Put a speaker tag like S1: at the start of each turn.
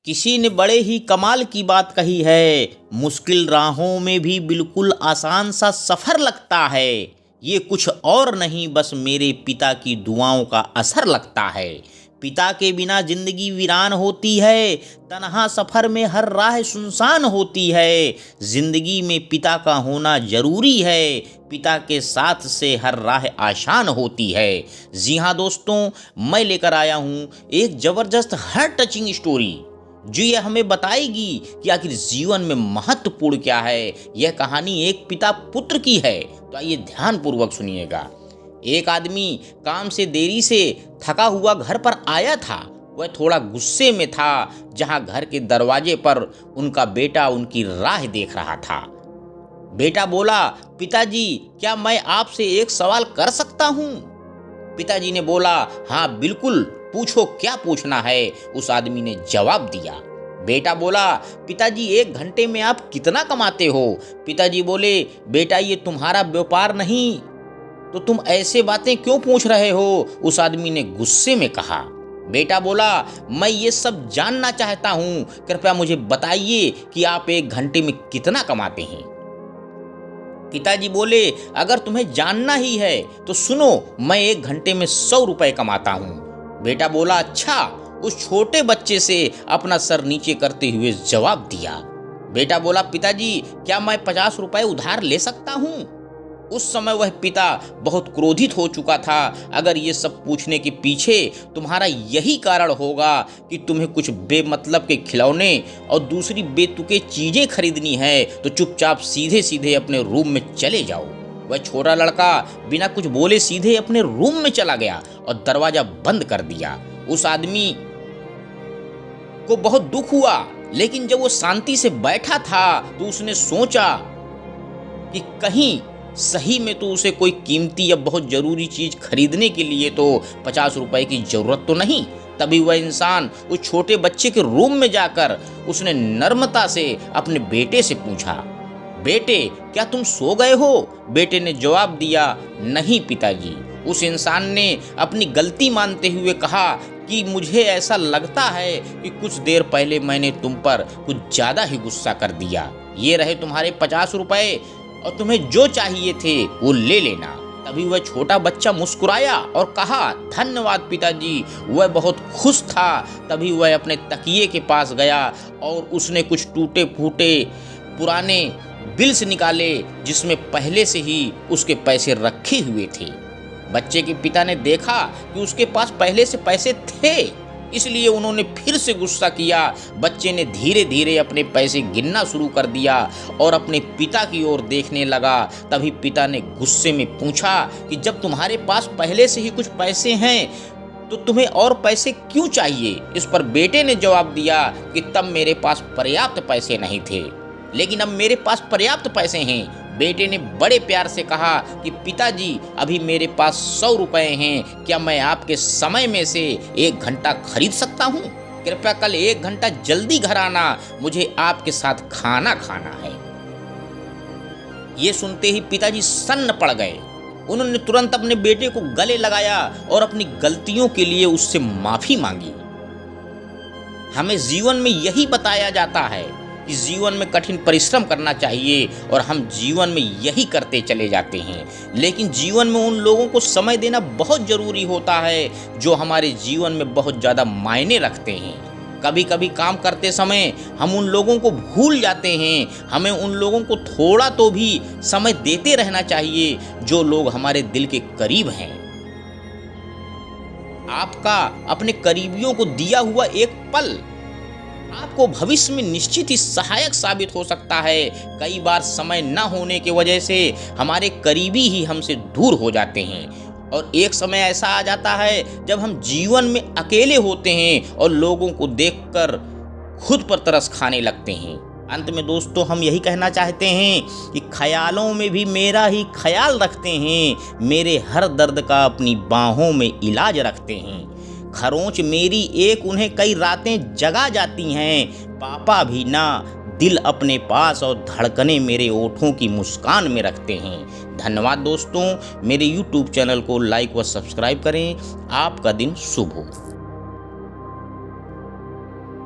S1: किसी ने बड़े ही कमाल की बात कही है, मुश्किल राहों में भी बिल्कुल आसान सा सफ़र लगता है। ये कुछ और नहीं बस मेरे पिता की दुआओं का असर लगता है। पिता के बिना जिंदगी वीरान होती है, तन्हा सफ़र में हर राह सुनसान होती है। जिंदगी में पिता का होना जरूरी है, पिता के साथ से हर राह आसान होती है। जी हाँ दोस्तों, मैं लेकर आया हूँ एक ज़बरदस्त हार्ट टचिंग स्टोरी जो ये हमें बताएगी कि आखिर जीवन में महत्वपूर्ण क्या है। यह कहानी एक पिता पुत्र की है, तो आइए ध्यानपूर्वक सुनिएगा। एक आदमी काम से देरी से थका हुआ घर पर आया था। वह थोड़ा गुस्से में था, जहां घर के दरवाजे पर उनका बेटा उनकी राह देख रहा था। बेटा बोला, पिताजी क्या मैं आपसे एक सवाल कर सकता हूँ? पिताजी ने बोला, हाँ बिल्कुल, पूछो क्या पूछना है। उस आदमी ने जवाब दिया। बेटा बोला, पिताजी 1 घंटे में आप कितना कमाते हो? पिताजी बोले, बेटा ये तुम्हारा व्यापार नहीं, तो तुम ऐसे बातें क्यों पूछ रहे हो? उस आदमी ने गुस्से में कहा। बेटा बोला, मैं ये सब जानना चाहता हूँ, कृपया मुझे बताइए कि आप 1 घंटे में कितना कमाते हैं। पिताजी बोले, अगर तुम्हें जानना ही है तो सुनो, मैं 1 घंटे में 100 रुपए कमाता हूँ। बेटा बोला, अच्छा। उस छोटे बच्चे से अपना सर नीचे करते हुए जवाब दिया। बेटा बोला, पिताजी क्या मैं 50 रुपए उधार ले सकता हूँ? उस समय वह पिता बहुत क्रोधित हो चुका था। अगर ये सब पूछने के पीछे तुम्हारा यही कारण होगा कि तुम्हें कुछ बेमतलब के खिलौने और दूसरी बेतुके चीजें खरीदनी है, तो चुपचाप सीधे सीधे अपने रूम में चले जाओ। वह छोटा लड़का बिना कुछ बोले सीधे अपने रूम में चला गया और दरवाजा बंद कर दिया। उस आदमी को बहुत दुख हुआ, लेकिन जब वो शांति से बैठा था तो उसने सोचा कि कहीं सही में तो उसे कोई कीमती या बहुत जरूरी चीज खरीदने के लिए तो 50 रुपए की जरूरत तो नहीं। तभी वह इंसान उस छोटे बच्चे के रूम में जाकर उसने नम्रता से अपने बेटे से पूछा, बेटे क्या तुम सो गए हो? बेटे ने जवाब दिया, नहीं पिताजी। उस इंसान ने अपनी गलती मानते हुए कहा कि मुझे ऐसा लगता है कि कुछ देर पहले मैंने तुम पर कुछ ज्यादा ही गुस्सा कर दिया। ये रहे तुम्हारे 50 रुपए और तुम्हें जो चाहिए थे वो ले लेना। तभी वह छोटा बच्चा मुस्कुराया और कहा, धन्यवाद पिताजी। वह बहुत खुश था। तभी वह अपने तकिए के पास गया और उसने कुछ टूटे फूटे पुराने बिल्स निकाले, जिसमें पहले से ही उसके पैसे रखे हुए थे। बच्चे के पिता ने देखा कि उसके पास पहले से पैसे थे, इसलिए उन्होंने फिर से गुस्सा किया। बच्चे ने धीरे धीरे अपने पैसे गिनना शुरू कर दिया और अपने पिता की ओर देखने लगा। तभी पिता ने गुस्से में पूछा कि जब तुम्हारे पास पहले से ही कुछ पैसे हैं तो तुम्हें और पैसे क्यों चाहिए? इस पर बेटे ने जवाब दिया कि तब मेरे पास पर्याप्त पैसे नहीं थे, लेकिन अब मेरे पास पर्याप्त पैसे हैं। बेटे ने बड़े प्यार से कहा कि पिताजी अभी मेरे पास 100 रुपए हैं, क्या मैं आपके समय में से 1 घंटा खरीद सकता हूँ? कृपया कल 1 घंटा जल्दी घर आना, मुझे आपके साथ खाना खाना है। ये सुनते ही पिताजी सन्न पड़ गए। उन्होंने तुरंत अपने बेटे को गले लगाया और अपनी गलतियों के लिए उससे माफी मांगी। हमें जीवन में यही बताया जाता है कि जीवन में कठिन परिश्रम करना चाहिए और हम जीवन में यही करते चले जाते हैं। लेकिन जीवन में उन लोगों को समय देना बहुत ज़रूरी होता है जो हमारे जीवन में बहुत ज़्यादा मायने रखते हैं। कभी कभी काम करते समय हम उन लोगों को भूल जाते हैं। हमें उन लोगों को थोड़ा तो भी समय देते रहना चाहिए जो लोग हमारे दिल के करीब हैं। आपका अपने करीबियों को दिया हुआ एक पल आपको भविष्य में निश्चित ही सहायक साबित हो सकता है। कई बार समय न होने की वजह से हमारे करीबी ही हमसे दूर हो जाते हैं और एक समय ऐसा आ जाता है जब हम जीवन में अकेले होते हैं और लोगों को देखकर खुद पर तरस खाने लगते हैं। अंत में दोस्तों हम यही कहना चाहते हैं कि ख्यालों में भी मेरा ही ख्याल रखते हैं, मेरे हर दर्द का अपनी बाहों में इलाज रखते हैं। खरोंच मेरी एक उन्हें कई रातें जगा जाती हैं, पापा भी ना दिल अपने पास और धड़कने मेरे ओठों की मुस्कान में रखते हैं। धन्यवाद दोस्तों, मेरे YouTube चैनल को लाइक व सब्सक्राइब करें। आपका दिन शुभ हो।